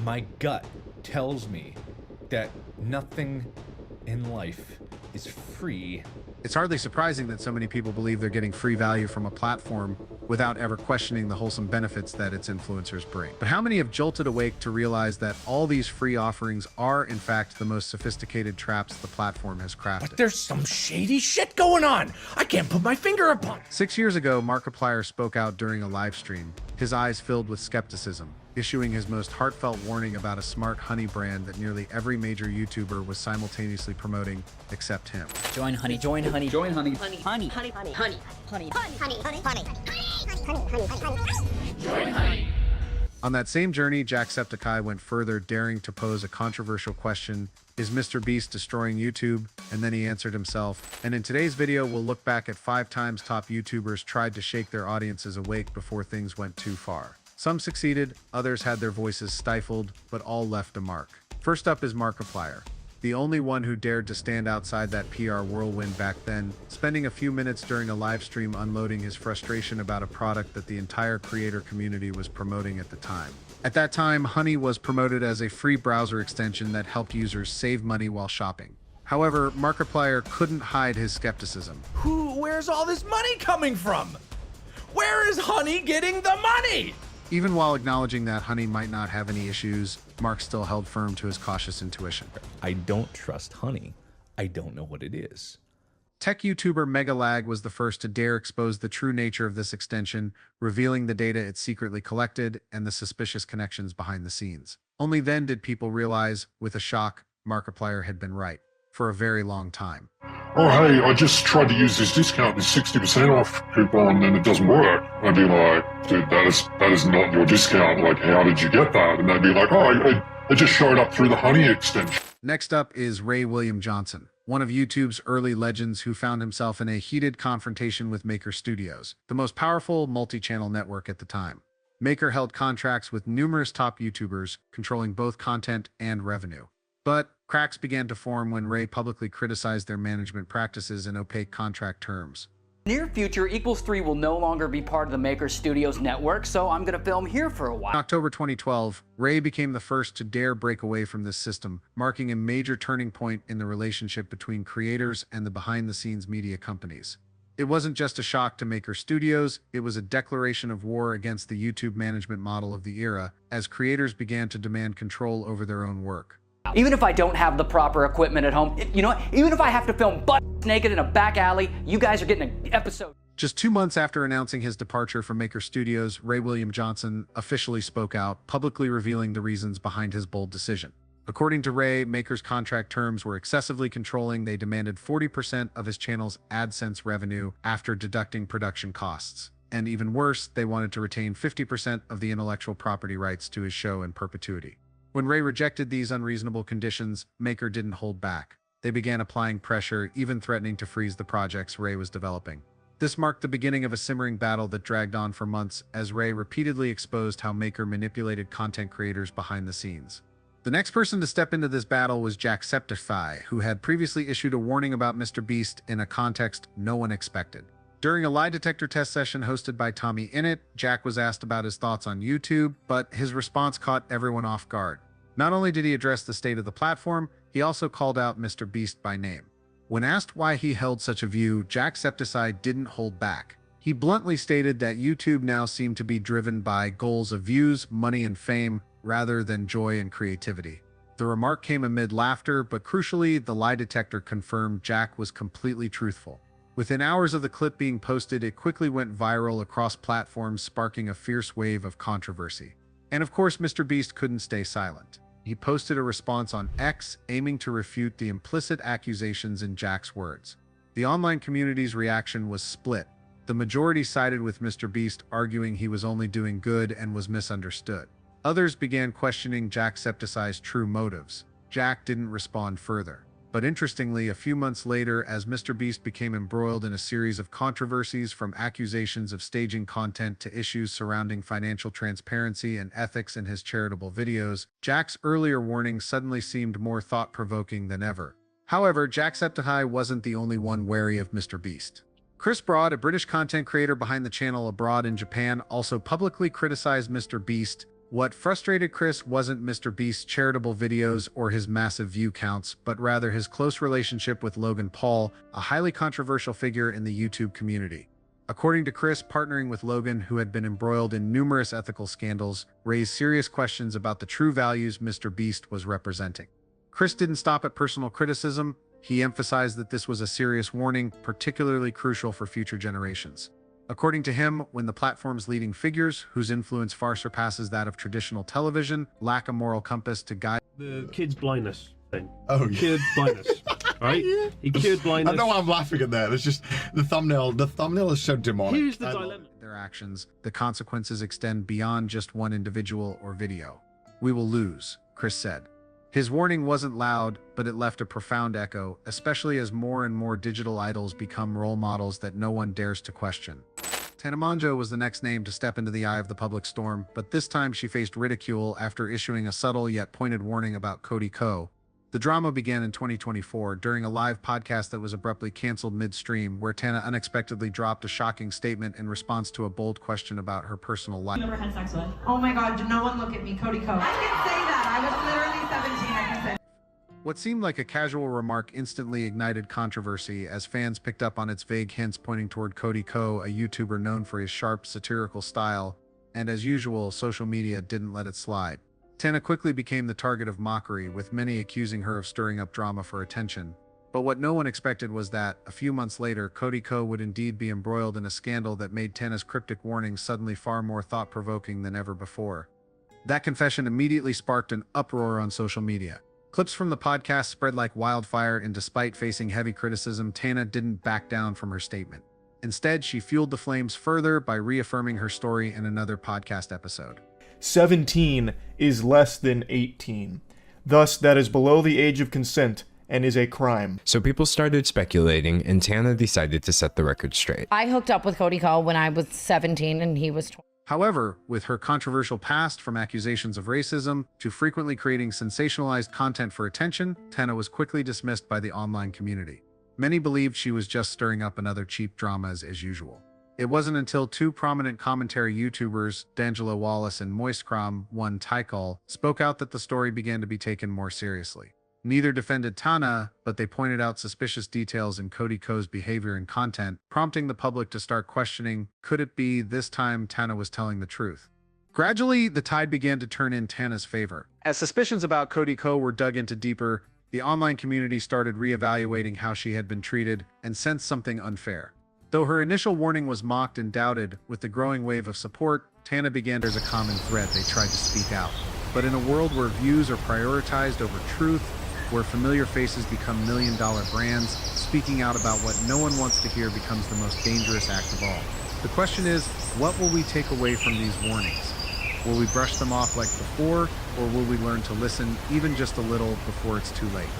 My gut tells me that nothing in life is free. It's hardly surprising that so many people believe they're getting free value from a platform without ever questioning the wholesome benefits that its influencers bring. But how many have jolted awake to realize that all these free offerings are, in fact, the most sophisticated traps the platform has crafted? But there's some shady shit going on. I can't put my finger upon it. 6 years ago, Markiplier spoke out during a live stream, his eyes filled with skepticism, issuing his most heartfelt warning about a smart honey brand that nearly every major YouTuber was simultaneously promoting, except him. Join honey, join honey, Join honey. honey, honey, honey, honey, honey, honey, honey, honey, honey. On that same journey, Jacksepticeye went further, daring to pose a controversial question: is Mr. Beast destroying YouTube? And then he answered himself. And in today's video, we'll look back at 5 times top YouTubers tried to shake their audiences awake before things went too far. Some succeeded, others had their voices stifled, but all left a mark. First up is Markiplier, the only one who dared to stand outside that PR whirlwind back then, spending a few minutes during a live stream unloading his frustration about a product that the entire creator community was promoting at the time. At that time, Honey was promoted as a free browser extension that helped users save money while shopping. However, Markiplier couldn't hide his skepticism. Where's all this money coming from? Where is Honey getting the money? Even while acknowledging that Honey might not have any issues, Mark still held firm to his cautious intuition. I don't trust Honey. I don't know what it is. Tech YouTuber Megalag was the first to dare expose the true nature of this extension, revealing the data it secretly collected and the suspicious connections behind the scenes. Only then did people realize, with a shock, Markiplier had been right, for a very long time. Oh hey, I just tried to use this discount, this 60% off coupon, and it doesn't work. I'd be like, dude, that is not your discount. Like, how did you get that? And they'd be like, oh, I just showed up through the Honey extension. Next up is Ray William Johnson, one of YouTube's early legends who found himself in a heated confrontation with Maker Studios, the most powerful multi-channel network at the time. Maker held contracts with numerous top YouTubers, controlling both content and revenue. But cracks began to form when Ray publicly criticized their management practices and opaque contract terms. Near future, Equals 3 will no longer be part of the Maker Studios network, so I'm gonna film here for a In while. October 2012, Ray became the first to dare break away from this system, marking a major turning point in the relationship between creators and the behind-the-scenes media companies. It wasn't just a shock to Maker Studios, it was a declaration of war against the YouTube management model of the era, as creators began to demand control over their own work. Even if I don't have the proper equipment at home, you know what? Even if I have to film butt naked in a back alley, you guys are getting an episode. Just 2 months after announcing his departure from Maker Studios, Ray William Johnson officially spoke out, publicly revealing the reasons behind his bold decision. According to Ray, Maker's contract terms were excessively controlling. They demanded 40% of his channel's AdSense revenue after deducting production costs. And even worse, they wanted to retain 50% of the intellectual property rights to his show in perpetuity. When Ray rejected these unreasonable conditions, Maker didn't hold back. They began applying pressure, even threatening to freeze the projects Ray was developing. This marked the beginning of a simmering battle that dragged on for months as Ray repeatedly exposed how Maker manipulated content creators behind the scenes. The next person to step into this battle was Jacksepticeye, who had previously issued a warning about Mr. Beast in a context no one expected. During a lie detector test session hosted by Tommy Innit, Jack was asked about his thoughts on YouTube, but his response caught everyone off guard. Not only did he address the state of the platform, he also called out Mr. Beast by name. When asked why he held such a view, Jacksepticeye didn't hold back. He bluntly stated that YouTube now seemed to be driven by goals of views, money, and fame, rather than joy and creativity. The remark came amid laughter, but crucially, the lie detector confirmed Jack was completely truthful. Within hours of the clip being posted, it quickly went viral across platforms, sparking a fierce wave of controversy. And of course, Mr. Beast couldn't stay silent. He posted a response on X, aiming to refute the implicit accusations in Jack's words. The online community's reaction was split. The majority sided with Mr. Beast, arguing he was only doing good and was misunderstood. Others began questioning Jacksepticeye's true motives. Jack didn't respond further. But interestingly, a few months later, as Mr. Beast became embroiled in a series of controversies, from accusations of staging content to issues surrounding financial transparency and ethics in his charitable videos, Jack's earlier warnings suddenly seemed more thought-provoking than ever. However, Jacksepticeye wasn't the only one wary of Mr. Beast. Chris Broad, a British content creator behind the channel Abroad in Japan, also publicly criticized Mr. Beast, What frustrated Chris wasn't Mr. Beast's charitable videos or his massive view counts, but rather his close relationship with Logan Paul, a highly controversial figure in the YouTube community. According to Chris, partnering with Logan, who had been embroiled in numerous ethical scandals, raised serious questions about the true values Mr. Beast was representing. Chris didn't stop at personal criticism. He emphasized that this was a serious warning, particularly crucial for future generations. According to him, when the platform's leading figures, whose influence far surpasses that of traditional television, lack a moral compass to guide the kid's blindness thing. Oh, yeah. Cured blindness, right? Yeah. He cured blindness. I know why I'm laughing at that. It's just the thumbnail. The thumbnail is so demonic. Here's the dilemma. their actions. The consequences extend beyond just one individual or video. We will lose, Chris said. His warning wasn't loud, but it left a profound echo, especially as more and more digital idols become role models that no one dares to question. Tana Mongeau was the next name to step into the eye of the public storm, but this time she faced ridicule after issuing a subtle yet pointed warning about Cody Ko. The drama began in 2024 during a live podcast that was abruptly canceled midstream, where Tana unexpectedly dropped a shocking statement in response to a bold question about her personal life. Never had sex with. Oh my God, did no one look at me, Cody Ko. I can say that. I was literally 17. I can say. What seemed like a casual remark instantly ignited controversy as fans picked up on its vague hints pointing toward Cody Ko, a YouTuber known for his sharp, satirical style, and as usual, social media didn't let it slide. Tana quickly became the target of mockery, with many accusing her of stirring up drama for attention. But what no one expected was that, a few months later, Cody Ko would indeed be embroiled in a scandal that made Tana's cryptic warnings suddenly far more thought-provoking than ever before. That confession immediately sparked an uproar on social media. Clips from the podcast spread like wildfire, and despite facing heavy criticism, Tana didn't back down from her statement. Instead, she fueled the flames further by reaffirming her story in another podcast episode. 17 is less than 18. Thus, that is below the age of consent and is a crime. So people started speculating, and Tana decided to set the record straight. I hooked up with Cody Ko when I was 17 and he was 20. However, with her controversial past, from accusations of racism to frequently creating sensationalized content for attention, Tana was quickly dismissed by the online community. Many believed she was just stirring up another cheap drama as usual. It wasn't until two prominent commentary YouTubers, D'Angelo Wallace and Moistcrom, one Tykal, spoke out that the story began to be taken more seriously. Neither defended Tana, but they pointed out suspicious details in Cody Ko's behavior and content, prompting the public to start questioning, could it be this time Tana was telling the truth? Gradually, the tide began to turn in Tana's favor. As suspicions about Cody Ko were dug into deeper, the online community started reevaluating how she had been treated and sensed something unfair. Though her initial warning was mocked and doubted, with the growing wave of support, Tana began as a common thread. They tried to speak out. But in a world where views are prioritized over truth, where familiar faces become million-dollar brands, speaking out about what no one wants to hear becomes the most dangerous act of all. The question is, what will we take away from these warnings? Will we brush them off like before, or will we learn to listen even just a little before it's too late?